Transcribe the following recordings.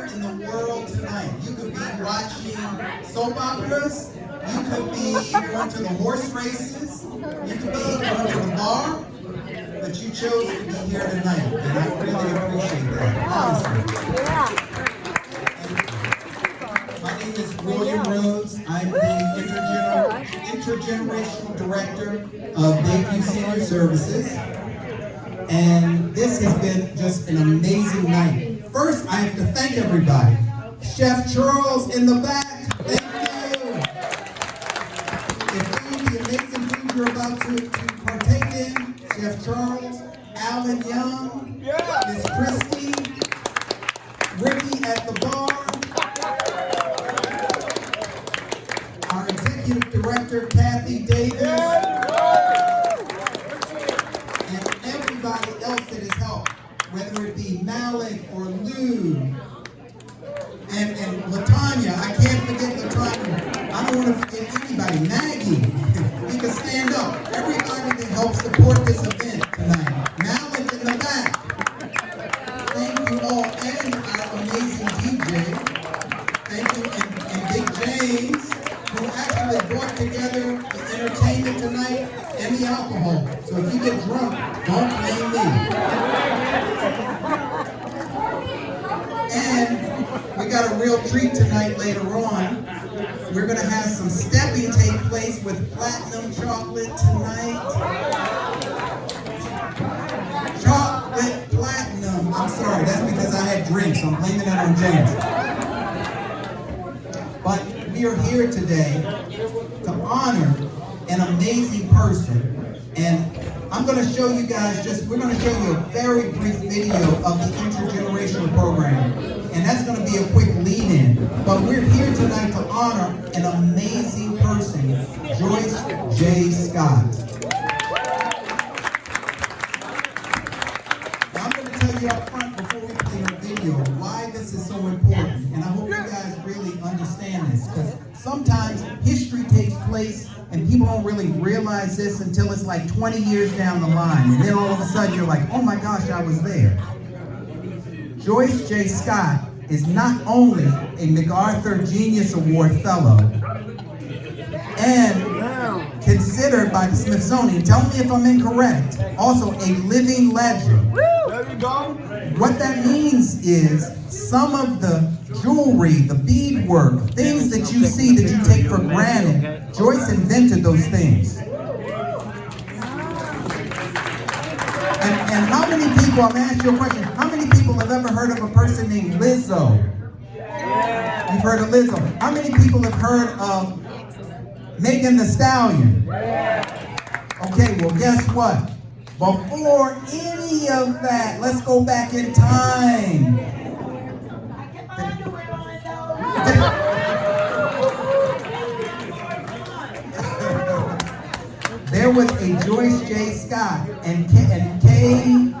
anywhere in the world tonight. You could be watching soap operas. You could be going to the horse races. You could be going to the bar. But you chose to be here tonight, and I really appreciate that, honestly. My name is William Rhodes. I'm the intergenerational director of Bayview Senior Services. And this has been just an amazing night. First, I have to thank everybody. Chef Charles in the back, thank you. If any of the amazing food you're about to partake in, Chef Charles, Alan Young, Miss Christie, Ricky at the bar, our executive director, Kathy Davis, and everybody else that has helped, whether it be Malik or Lou, and LaTanya. I can't forget LaTanya. I don't want to forget anybody. Maggie, you can stand up. Everybody that helped support this event tonight. Malik in the back. Thank you all, and our amazing DJ. Thank you, and Big James, who actually brought together the entertainment tonight and the alcohol. So if you get drunk, don't blame me. And we got a real treat tonight later on. We're going to have some stepping take place with platinum chocolate tonight. Chocolate platinum. I'm sorry, that's because I had drinks. I'm blaming it on James. But we are here today to honor an amazing person. And I'm going to show you guys we're going to show you a very brief video of the intergenerational program. And that's going to be a quick lead-in. But we're here tonight to honor an amazing person, Joyce J. Scott. Now, I'm going to tell you up front before we play the video why this is so important. And I hope you guys really understand this, because sometimes history takes place and people don't really realize this until it's like 20 years down the line. And then all of a sudden you're like, oh my gosh, I was there. Joyce J. Scott is not only a MacArthur Genius Award Fellow and considered by the Smithsonian, tell me if I'm incorrect, also a living legend. There you go. What that means is some of the jewelry, the beadwork, things that you see that you take for granted, Joyce invented those things. And how many people, I'm going to ask you a question, how many people have ever heard of a person named Lizzo? You've heard of Lizzo. How many people have heard of Megan Thee Stallion? Okay, well guess what? Before any of that, let's go back in time. There was a Joyce J. Scott and Kay,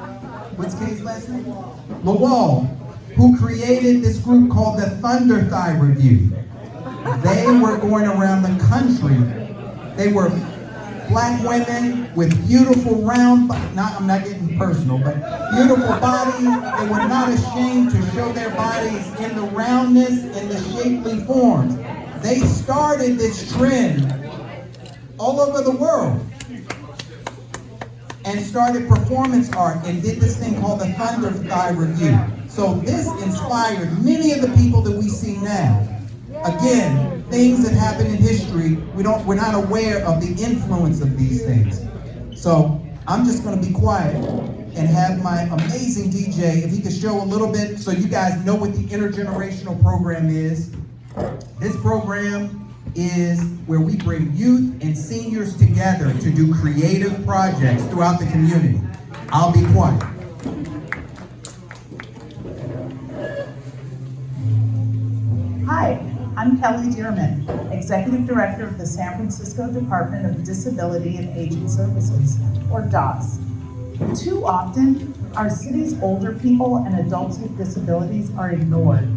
what's Kay's last name? Lawal, who created this group called the Thunder Thigh Review. They were going around the country. They were black women with beautiful round, I'm not getting personal, but beautiful bodies. They were not ashamed to show their bodies in the roundness and the shapely forms. They started this trend all over the world and started performance art and did this thing called the Thunder Thigh Review. So this inspired many of the people that we see now. Again, things that happen in history, we're not aware of the influence of these things. So I'm just going to be quiet and have my amazing DJ, if he could show a little bit so you guys know what the intergenerational program is. This program is where we bring youth and seniors together to do creative projects throughout the community. I'll be quiet. Hi, I'm Kelly Dearman, Executive Director of the San Francisco Department of Disability and Aging Services, or DOS. Too often, our city's older people and adults with disabilities are ignored.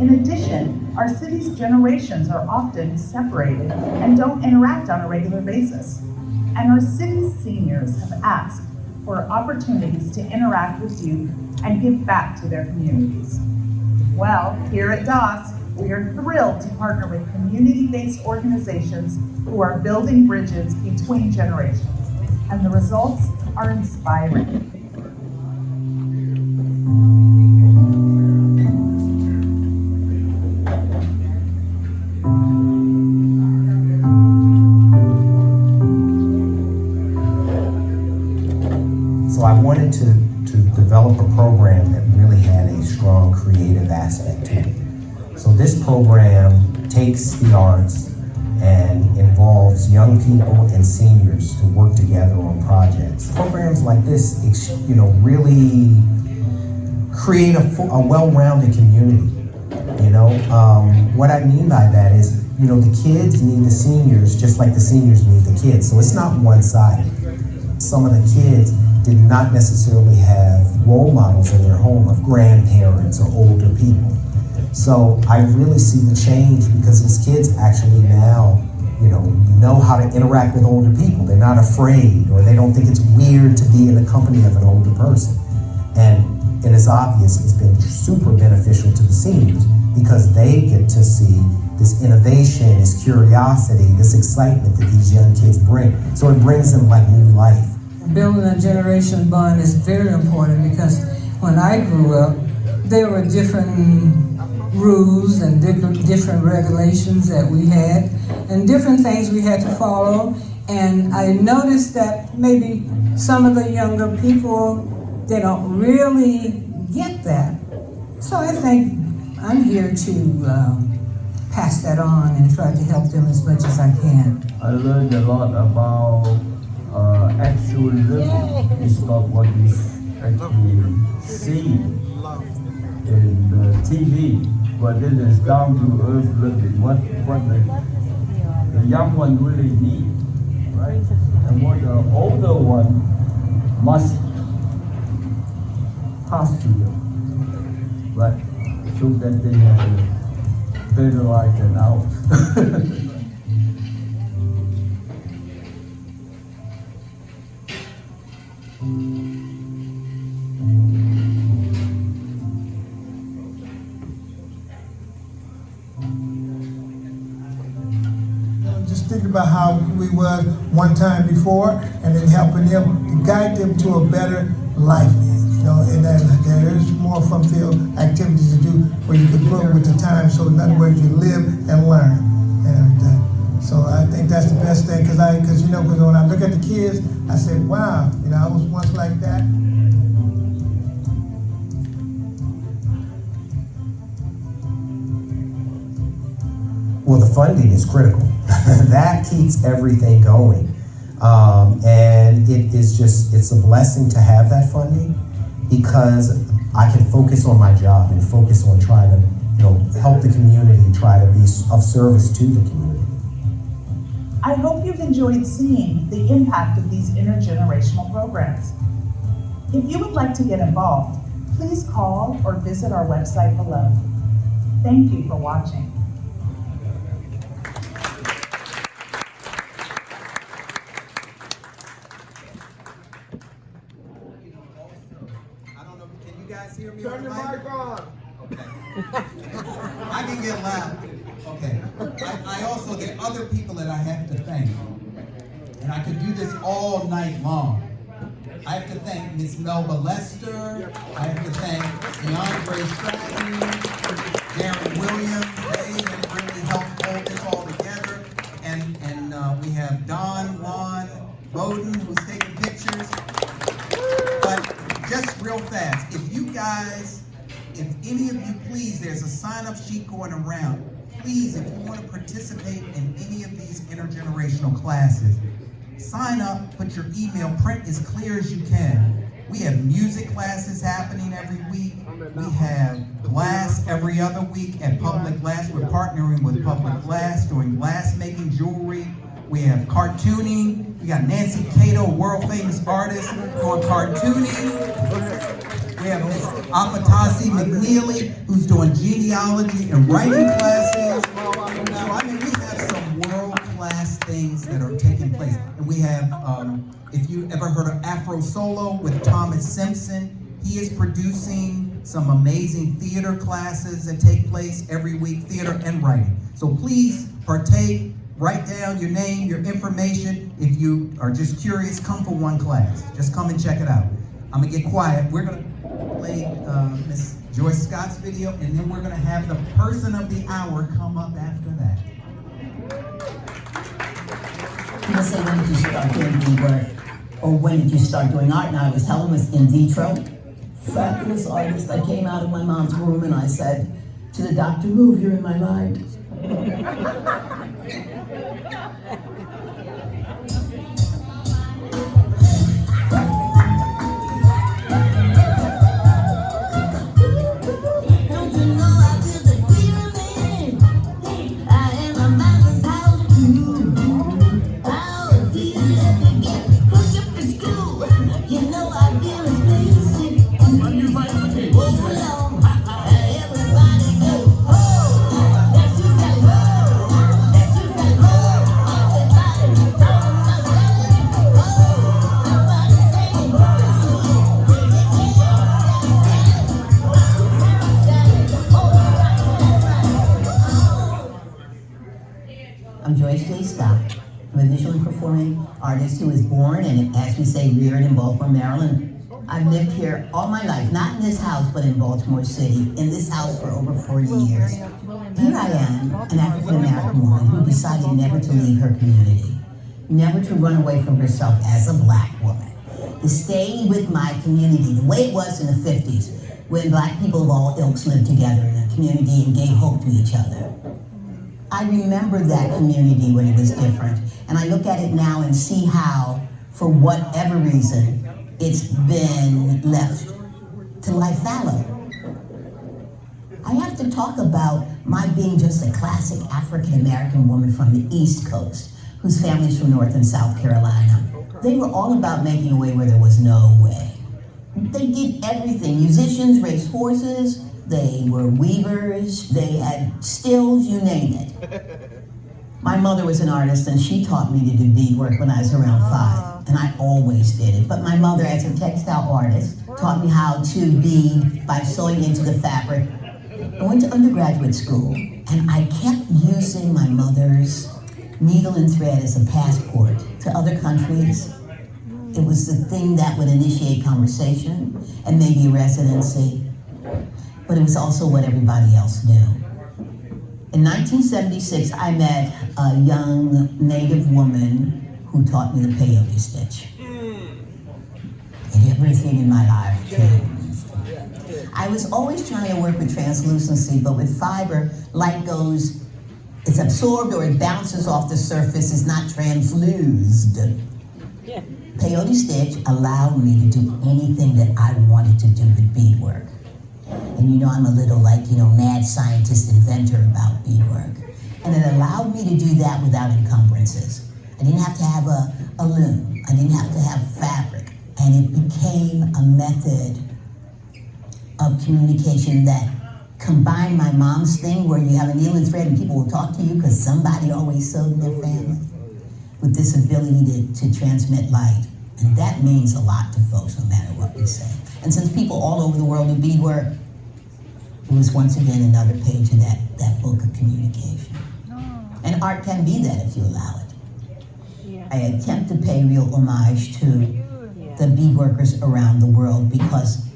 In addition, our city's generations are often separated and don't interact on a regular basis. And our city's seniors have asked for opportunities to interact with youth and give back to their communities. Well, here at DOS, we are thrilled to partner with community-based organizations who are building bridges between generations, and the results are inspiring. So I wanted to develop a program that really had a strong creative aspect to it. So this program takes the arts and involves young people and seniors to work together on projects. Programs like this, really create a well-rounded community. What I mean by that is, the kids need the seniors just like the seniors need the kids. So it's not one-sided. Some of the kids did not necessarily have role models in their home of grandparents or older people. So I really see the change because these kids actually now, know how to interact with older people. They're not afraid, or they don't think it's weird to be in the company of an older person. And it's obvious it's been super beneficial to the seniors because they get to see this innovation, this curiosity, this excitement that these young kids bring. So it brings them like new life. Building a generation bond is very important because when I grew up, there were different rules and different regulations that we had and different things we had to follow. And I noticed that maybe some of the younger people, they don't really get that. So I think I'm here to pass that on and try to help them as much as I can. I learned a lot about actual living. It's not what we actually see in the TV, but it is down to earth living. What the young one really need, right? And what the older one must pass to them, right? So that they have a better life than ours. Just thinking about how we were one time before, and then helping them to guide them to a better life. And then there's more fun-filled activities to do where you can grow with the time. So in other words, you live and learn and everything. So I think that's the best thing because when I look at the kids, I said, wow, I was once like that. Well, the funding is critical. That keeps everything going. And it's a blessing to have that funding because I can focus on my job and focus on trying to, help the community, try to be of service to the community. I hope you've enjoyed seeing the impact of these intergenerational programs. If you would like to get involved, please call or visit our website below. Thank you for watching. Can you guys hear me? Turn your mic on. Okay. I can get loud. Okay. I also, there are other people that I have to thank. And I could do this all night long. I have to thank Miss Melba Lester. I have to thank DeAndre Stratton, Darren Williams. They have really helped hold this all together. And we have Don Juan Bowden, who's taking pictures. But just real fast, if any of you please, there's a sign-up sheet going around. Please, if you want to participate in any of these intergenerational classes, sign up, put your email, print as clear as you can. We have music classes happening every week. We have glass every other week at Public Glass. We're partnering with Public Glass, doing glass making jewelry. We have cartooning. We got Nancy Cato, world famous artist, doing cartooning. We have Miss Afatasi McNeely, who's doing genealogy and writing classes. So we have some world-class things that are taking place. And we have, if you ever heard of Afro Solo with Thomas Simpson, He is producing some amazing theater classes that take place every week, theater and writing. So please partake, write down your name, your information. If you are just curious, come for one class. Just come and check it out. I'm gonna get quiet. We're gonna play Miss Joyce Scott's video, and then we're gonna have the person of the hour come up after that. People say, when did you start doing beadwork? Or when did you start doing art? And I was telling was in vitro. Fabulous artist. I came out of my mom's room and I said to the doctor, move, you're in my mind. I'm Joyce J. Scott. I'm a visually performing artist who was born and, as we say, reared in Baltimore, Maryland. I've lived here all my life, not in this house, but in Baltimore City, in this house for over 40 years. Here I am, an African-American woman who decided never to leave her community, never to run away from herself as a black woman, to stay with my community the way it was in the 50s, when black people of all ilks lived together in a community and gave hope to each other. I remember that community when it was different, and I look at it now and see how, for whatever reason, it's been left to lie fallow. I have to talk about my being just a classic African-American woman from the East Coast, whose family's from North and South Carolina. They were all about making a way where there was no way. They did everything. Musicians raced horses, they were weavers, they had stills, you name it. My mother was an artist and she taught me to do beadwork when I was around 5, and I always did it. But my mother, as a textile artist, taught me how to bead by sewing into the fabric. I went to undergraduate school and I kept using my mother's needle and thread as a passport to other countries. It was the thing that would initiate conversation and maybe a residency. But it was also what everybody else knew. In 1976, I met a young Native woman who taught me the peyote stitch. And everything in my life changed. I was always trying to work with translucency, but with fiber, light goes, it's absorbed or it bounces off the surface, it's not translused. Peyote stitch allowed me to do anything that I wanted to do with beadwork. And you know I'm a little mad scientist inventor about beadwork. And it allowed me to do that without encumbrances. I didn't have to have a loom. I didn't have to have fabric. And it became a method of communication that combined my mom's thing where you have a needle and thread and people will talk to you because somebody always sewed in their family, with this ability to transmit light. And that means a lot to folks no matter what we say. And since people all over the world do beadwork, it was once again another page of that book of communication. And art can be that if you allow it. I attempt to pay real homage to the beadworkers around the world because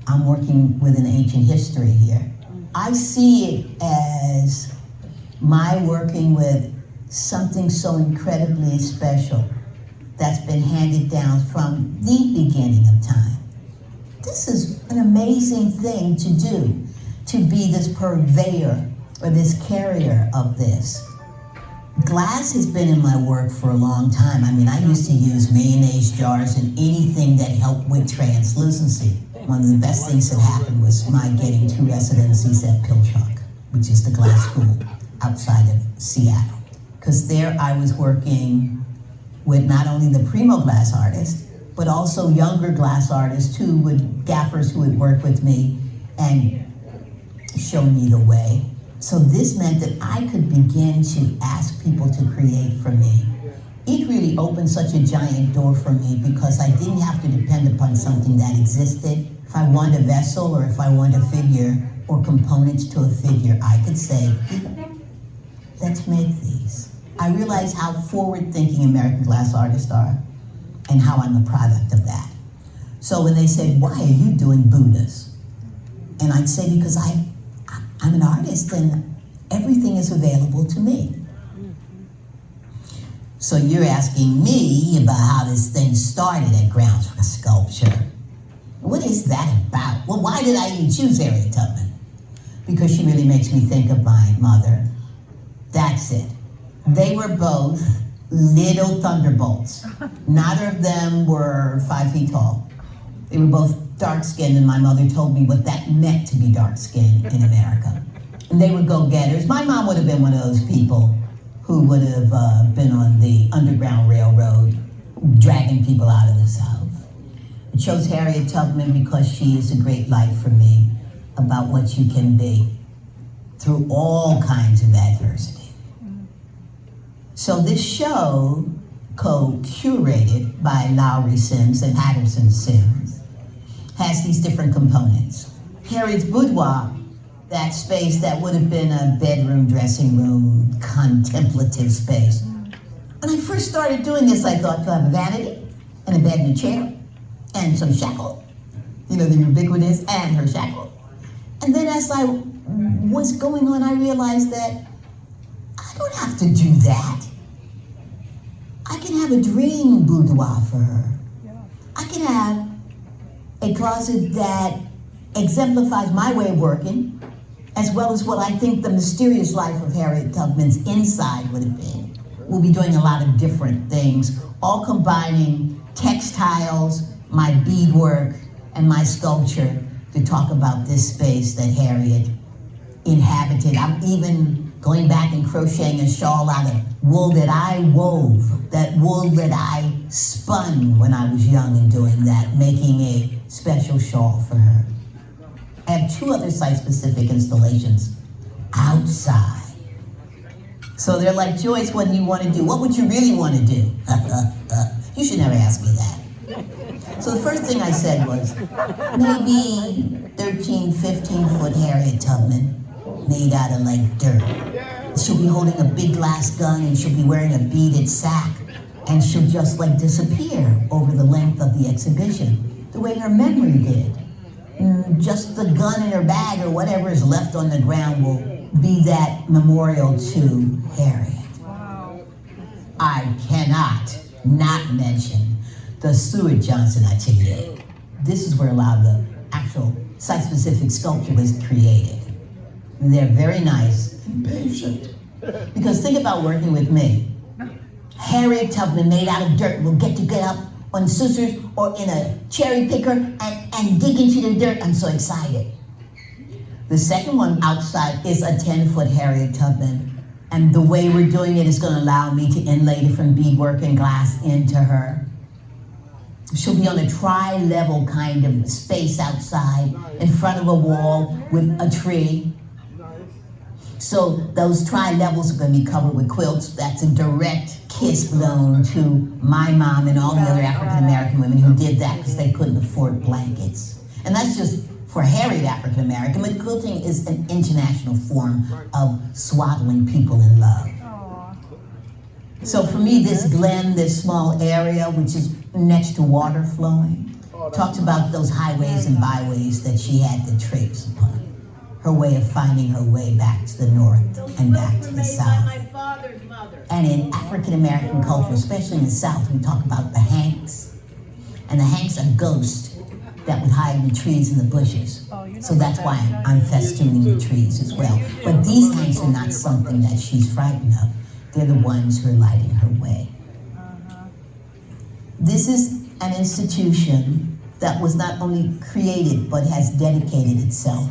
I'm working with an ancient history here. I see it as my working with something so incredibly special that's been handed down from the beginning of time. This is an amazing thing to do, to be this purveyor or this carrier of this. Glass has been in my work for a long time. I mean, I used to use mayonnaise jars and anything that helped with translucency. One of the best things that happened was my getting 2 residencies at Pilchuck, which is the glass school outside of Seattle. Because there I was working with not only the primo glass artists, but also younger glass artists too, with gaffers who would work with me and show me the way. So this meant that I could begin to ask people to create for me it really opened such a giant door for me because I didn't have to depend upon something that existed. If I wanted a vessel or if I wanted a figure or components to a figure, I could say, let's make these. I realized how forward-thinking American glass artists are and how I'm a product of that. So when they said, why are you doing Buddhas? And I'd say, because I'm an artist and everything is available to me. So you're asking me about how this thing started at Grounds for Sculpture. What is that about? Well, why did I even choose Harriet Tubman? Because she really makes me think of my mother. That's it. They were both little thunderbolts. Neither of them were 5 feet tall. They were both dark-skinned, and my mother told me what that meant to be dark-skinned in America. And they were go-getters. My mom would have been one of those people who would have been on the Underground Railroad, dragging people out of the South. I chose Harriet Tubman because she is a great light for me about what you can be through all kinds of adversity. So this show, co-curated by Lowry Sims and Patterson Sims, has these different components. Harriet's boudoir, that space that would have been a bedroom, dressing room, contemplative space. When I first started doing this, I thought, to have a vanity, and a bed and a chair, and some shackle, you know, the ubiquitous, and her shackle. And then as I was going on, I realized that I don't have to do that. I can have a dream boudoir for her. I can have a closet that exemplifies my way of working, as well as what I think the mysterious life of Harriet Tubman's inside would have been. We'll be doing a lot of different things, all combining textiles, my beadwork, and my sculpture to talk about this space that Harriet inhabited. I'm even going back and crocheting a shawl out of wool that I wove, that wool that I spun when I was young and doing that, making a special shawl for her. I have 2 other site-specific installations outside. So they're like, Joyce, what do you want to do? What would you really want to do? You should never ask me that. So the first thing I said was, maybe 13, 15-foot Harriet Tubman made out of like dirt. She'll be holding a big glass gun and she'll be wearing a beaded sack and she'll just like disappear over the length of the exhibition, the way her memory did. Just the gun in her bag or whatever is left on the ground will be that memorial to Harriet. Wow. I cannot not mention the Stuart Johnson Atelier. This is where a lot of the actual site-specific sculpture was created. And they're very nice and patient. Because think about working with me. Harriet Tubman made out of dirt will get up on scissors or in a cherry picker and dig into the dirt. I'm so excited. The second one outside is a 10-foot Harriet Tubman. And the way we're doing it is going to allow me to inlay different beadwork and glass into her. She'll be on a tri-level kind of space outside in front of a wall with a tree. So those tri-levels are going to be covered with quilts. That's a direct kiss blown to my mom and all the other African-American women who did that because they couldn't afford blankets. And that's just for harried African-American, but quilting is an international form of swaddling people in love. So for me, this glen, this small area, which is next to water flowing, talks about those highways and byways that she had to traipse upon. Her way of finding her way back to the north and back to the south. And in African-American culture, especially in the South, we talk about the Hanks. And the Hanks are ghosts that would hide in the trees and the bushes. So that's why I'm festooning the trees as well. But these Hanks are not something that she's frightened of. They're the ones who are lighting her way. This is an institution that was not only created, but has dedicated itself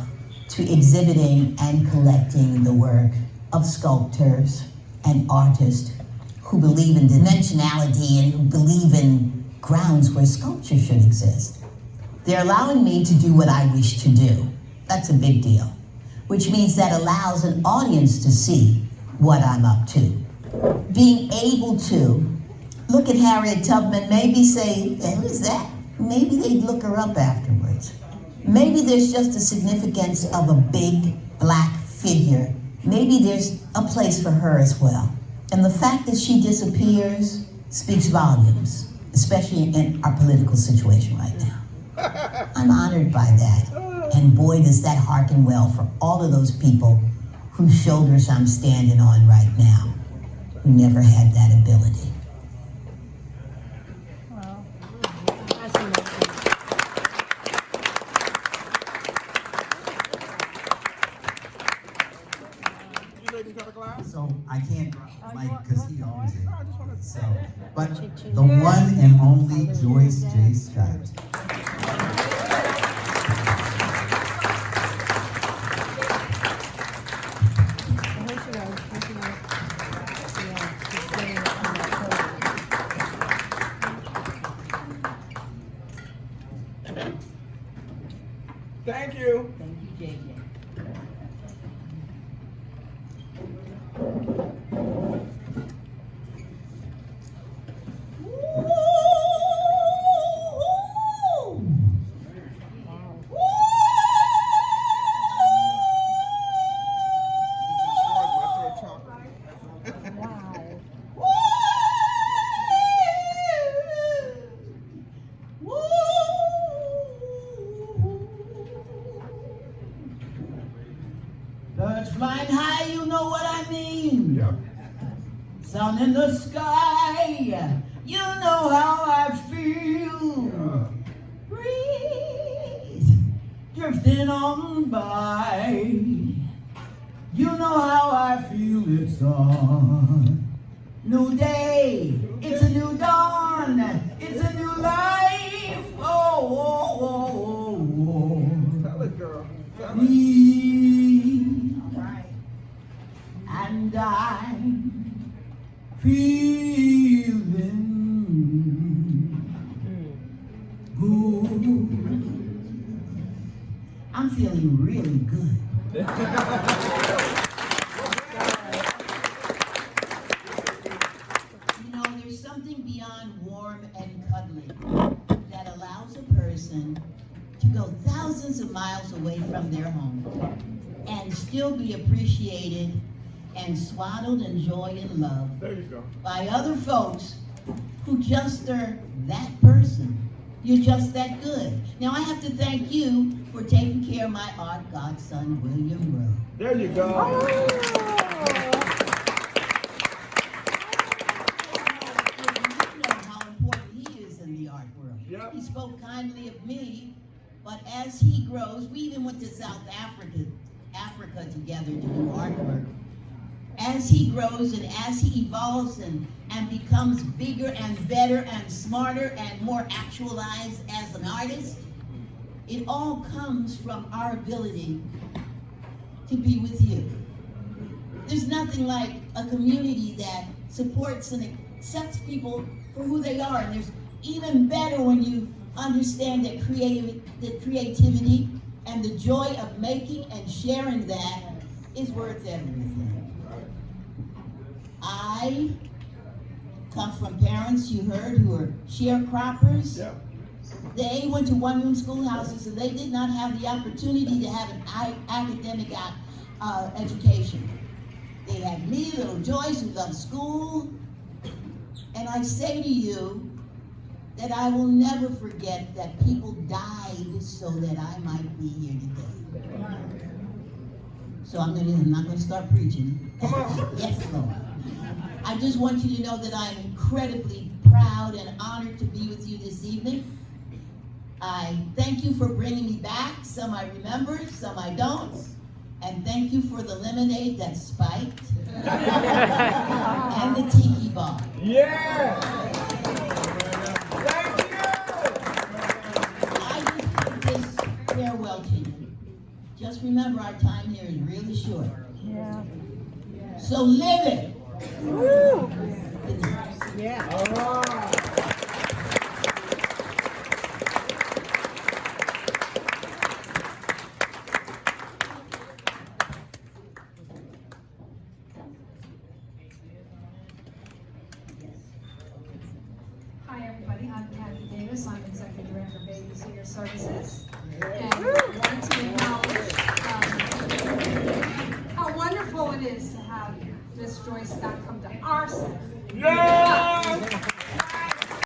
to exhibiting and collecting the work of sculptors and artists who believe in dimensionality and who believe in grounds where sculpture should exist. They're allowing me to do what I wish to do. That's a big deal, which means that allows an audience to see what I'm up to. Being able to look at Harriet Tubman, maybe say, hey, who's that? Maybe they'd look her up afterwards. Maybe there's just a significance of a big black figure. Maybe there's a place for her as well. And the fact that she disappears speaks volumes, especially in our political situation right now. I'm honored by that. And boy, does that harken well for all of those people whose shoulders I'm standing on right now, who never had that ability. So I can't, like, because he owns it. So, but the one and only Joyce J. Scott. Thank you. Thank you, JJ. Birds flying high, you know what I mean. Yeah. Sun in the sky, you know how I feel. Breeze drifting on by, you know how I feel. It's a new day, it's a new dawn, it's a new life. Tell it, girl. Tell it. Me and I feeling good. I'm feeling really good. You know, there's something beyond warm and cuddly that allows a person to go thousands of miles away from their home and still be appreciated and swaddled in joy and love There you go. by other folks who just are that person. You're just that good. Now I have to thank you for taking care of my art godson, William Rhodes. There you go. You know how important he is in the art world. Yep. He spoke kindly of me, but as he grows, we even went to South Africa together to do artwork. As he grows and as he evolves and becomes bigger and better and smarter and more actualized as an artist, it all comes from our ability to be with you. There's nothing like a community that supports and accepts people for who they are. And there's even better when you understand that creativity and the joy of making and sharing that is worth everything. I come from parents, you heard, who are sharecroppers. Yeah. They went to one-room schoolhouses and they did not have the opportunity to have an academic education. They had me, little Joyce, who loved school. And I say to you that I will never forget that people died so that I might be here today. So I'm not going to start preaching. Come on. Yes, Lord. I just want you to know that I'm incredibly proud and honored to be with you this evening. I thank you for bringing me back. Some I remember, some I don't. And thank you for the lemonade that spiked. And the tiki bar. Yeah. Thank you. I just put this farewell to you. Just remember our time here is really short. Yeah. So live it. Woo! Yeah. All right. it is to have Miss Joyce Scott come to our center. Yeah!